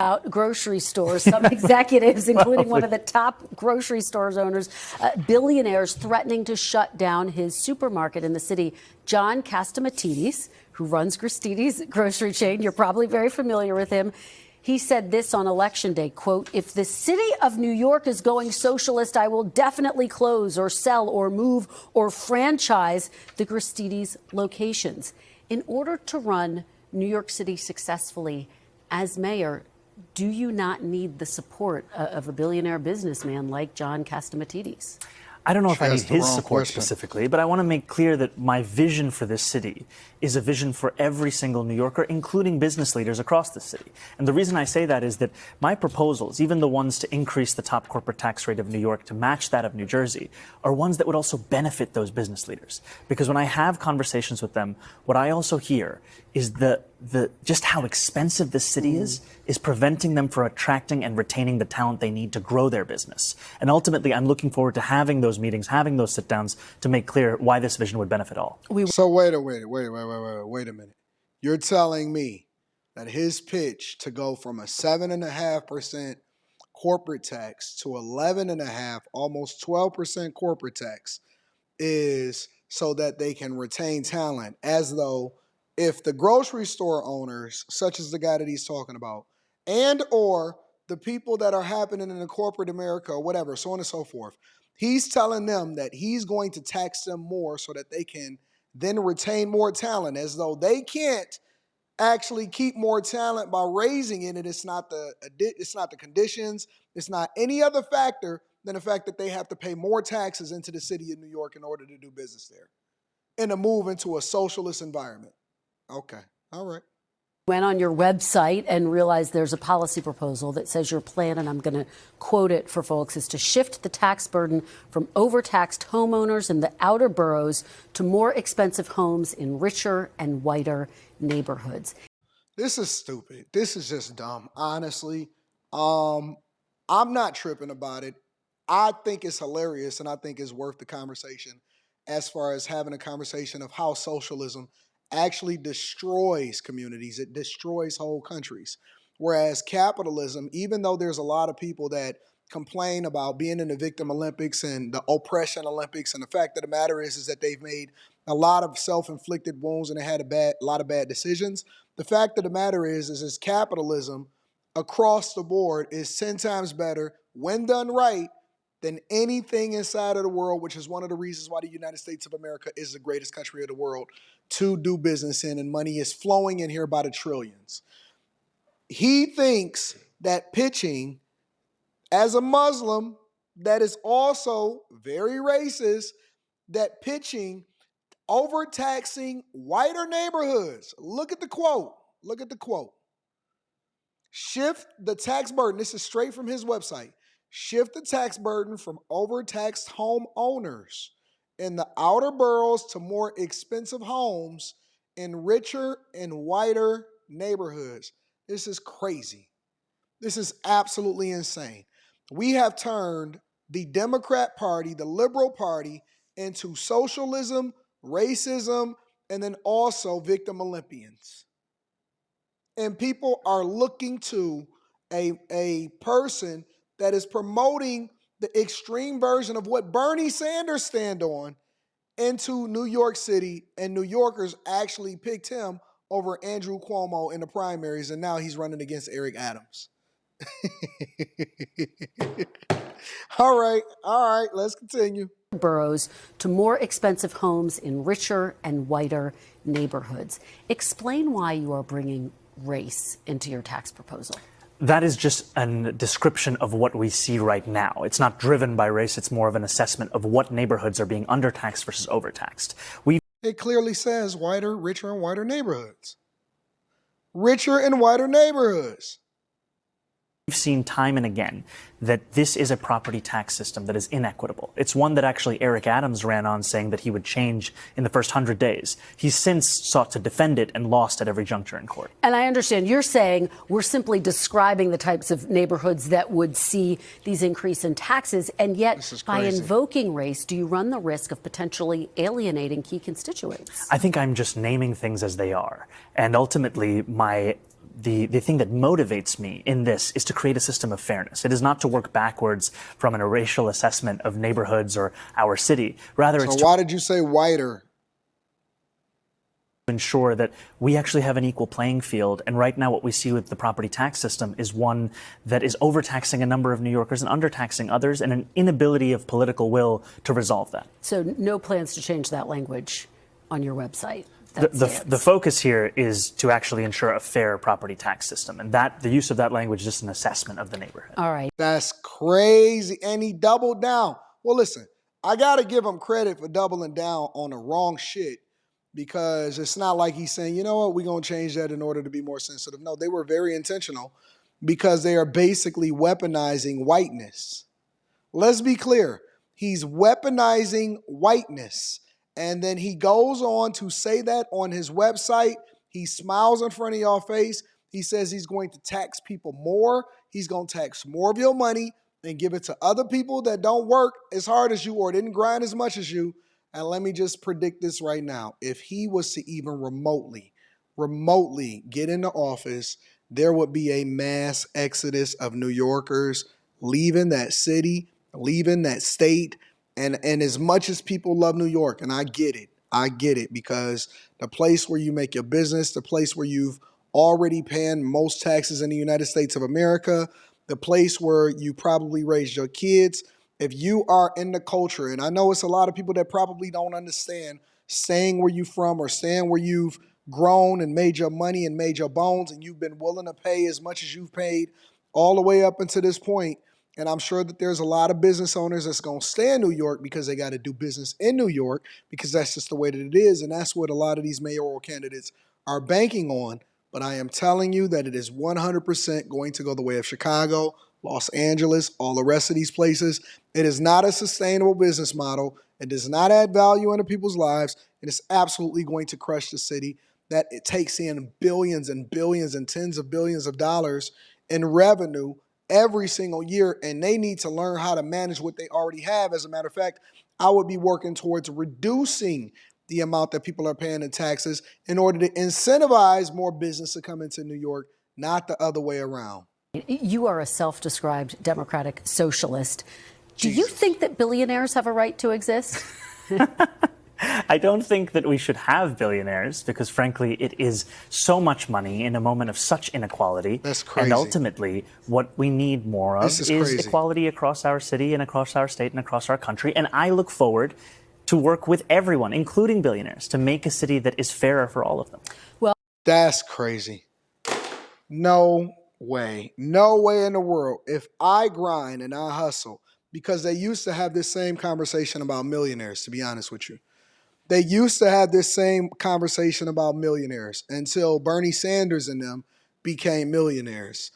Out grocery stores, some executives, including one of the top grocery stores owners, billionaires, threatening to shut down his supermarket in the city. John Catsimatidis, who runs Christie's grocery chain, you're probably very familiar with him. He said this on Election Day, quote, "If the city of New York is going socialist, I will definitely close or sell or move or franchise the Christie's locations." In order to run New York City successfully as mayor, do you not need the support of a billionaire businessman like John Catsimatidis? I don't know if I need his support specifically, but I want to make clear that my vision for this city is a vision for every single New Yorker, including business leaders across the city. And the reason I say that is that my proposals, even the ones to increase the top corporate tax rate of New York to match that of New Jersey, are ones that would also benefit those business leaders. Because when I have conversations with them, what I also hear is just how expensive this city is preventing them from attracting and retaining the talent they need to grow their business. And ultimately, I'm looking forward to having those meetings, having those sit-downs to make clear why this vision would benefit all. So wait a minute. You're telling me that his pitch to go from a 7.5% corporate tax to 11.5%, almost 12% corporate tax is so that they can retain talent, as though if the grocery store owners, such as the guy that he's talking about, and or the people that are happening in the corporate America or whatever, so on and so forth, he's telling them that he's going to tax them more so that they can then retain more talent, as though they can't actually keep more talent by raising it. And it's not the conditions, it's not any other factor than the fact that they have to pay more taxes into the city of New York in order to do business there and to move into a socialist environment. Okay, all right. Went on your website and realized there's a policy proposal that says your plan, and I'm going to quote it for folks, is to shift the tax burden from overtaxed homeowners in the outer boroughs to more expensive homes in richer and whiter neighborhoods. This is stupid. This is just dumb, honestly. I'm not tripping about it. I think it's hilarious, and I think it's worth the conversation as far as having a conversation of how socialism actually destroys communities. It destroys whole countries. Whereas capitalism, even though there's a lot of people that complain about being in the victim Olympics and the oppression Olympics, and the fact of the matter is that they've made a lot of self-inflicted wounds and they had a lot of bad decisions. The fact of the matter is capitalism across the board is 10 times better when done right than anything inside of the world, which is one of the reasons why the United States of America is the greatest country of the world to do business in, and money is flowing in here by the trillions. He thinks that pitching as a Muslim that is also very racist, that pitching overtaxing whiter neighborhoods. Look at the quote. Look at the quote. Shift the tax burden. This is straight from his website. Shift the tax burden from overtaxed homeowners in the outer boroughs to more expensive homes in richer and whiter neighborhoods. This is crazy. This is absolutely insane. We have turned the Democrat Party, the Liberal Party, into socialism, racism, and then also victim Olympians. And people are looking to a person that is promoting the extreme version of what Bernie Sanders stand on into New York City, and New Yorkers actually picked him over Andrew Cuomo in the primaries, and now he's running against Eric Adams. All right, let's continue. Boroughs to more expensive homes in richer and whiter neighborhoods. Explain why you are bringing race into your tax proposal. That is just a description of what we see right now. It's not driven by race. It's more of an assessment of what neighborhoods are being undertaxed versus overtaxed. It clearly says richer and whiter neighborhoods. Richer and whiter neighborhoods. We've seen time and again that this is a property tax system that is inequitable. It's one that actually Eric Adams ran on, saying that he would change in the first 100 days. He's since sought to defend it and lost at every juncture in court. And I understand you're saying we're simply describing the types of neighborhoods that would see these increase in taxes. And yet, by invoking race, do you run the risk of potentially alienating key constituents? I think I'm just naming things as they are. And ultimately, my the thing that motivates me in this is to create a system of fairness. It is not to work backwards from a racial assessment of neighborhoods or our city. Rather, it's So why did you say whiter? ensure that we actually have an equal playing field. And right now what we see with the property tax system is one that is overtaxing a number of New Yorkers and undertaxing others, and an inability of political will to resolve that. So no plans to change that language on your website? The focus here is to actually ensure a fair property tax system, and that the use of that language is just an assessment of the neighborhood. All right. That's crazy. And he doubled down. Well, listen, I got to give him credit for doubling down on the wrong shit, because it's not like he's saying, you know what, we're going to change that in order to be more sensitive. No, they were very intentional, because they are basically weaponizing whiteness. Let's be clear. He's weaponizing whiteness. And then he goes on to say that on his website. He smiles in front of your face. He says he's going to tax people more. He's going to tax more of your money and give it to other people that don't work as hard as you or didn't grind as much as you. And let me just predict this right now. If he was to even remotely get into office, there would be a mass exodus of New Yorkers leaving that city, leaving that state. And as much as people love New York, and I get it, because the place where you make your business, the place where you've already paying most taxes in the United States of America, the place where you probably raised your kids, if you are in the culture, and I know it's a lot of people that probably don't understand staying where you're from or staying where you've grown and made your money and made your bones, and you've been willing to pay as much as you've paid all the way up until this point. And I'm sure that there's a lot of business owners that's going to stay in New York because they got to do business in New York, because that's just the way that it is. And that's what a lot of these mayoral candidates are banking on. But I am telling you that it is 100% going to go the way of Chicago, Los Angeles, all the rest of these places. It is not a sustainable business model. It does not add value into people's lives. And it's absolutely going to crush the city that it takes in billions and billions and tens of billions of dollars in revenue every single year, and they need to learn how to manage what they already have. As a matter of fact, I would be working towards reducing the amount that people are paying in taxes in order to incentivize more business to come into New York, not the other way around. You are a self-described democratic socialist. Do you think that billionaires have a right to exist? I don't think that we should have billionaires, because frankly, it is so much money in a moment of such inequality. That's crazy. And ultimately, what we need more of is equality across our city and across our state and across our country. And I look forward to work with everyone, including billionaires, to make a city that is fairer for all of them. Well, that's crazy. No way. No way in the world. If I grind and I hustle, because they used to have this same conversation about millionaires, to be honest with you. They used to have this same conversation about millionaires until Bernie Sanders and them became millionaires,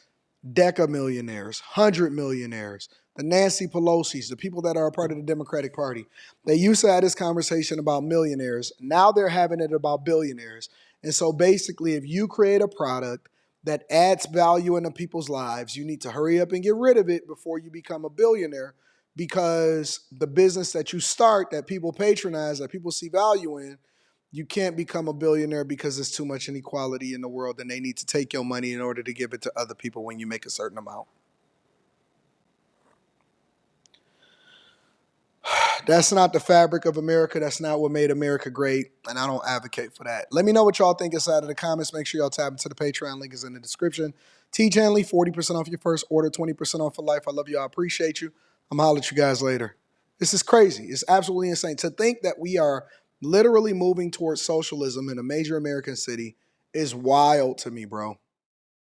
deca millionaires, 100 millionaires, the Nancy Pelosi's, the people that are a part of the Democratic Party. They used to have this conversation about millionaires. Now they're having it about billionaires. And so basically, if you create a product that adds value into people's lives, you need to hurry up and get rid of it before you become a billionaire. Because the business that you start, that people patronize, that people see value in, you can't become a billionaire because there's too much inequality in the world, and they need to take your money in order to give it to other people when you make a certain amount. That's not the fabric of America. That's not what made America great, and I don't advocate for that. Let me know what y'all think inside of the comments. Make sure y'all tap into the Patreon. Link is in the description. T. Chanley, 40% off your first order, 20% off for life. I love you. I appreciate you. I'm going to holler at you guys later. This is crazy. It's absolutely insane. To think that we are literally moving towards socialism in a major American city is wild to me, bro.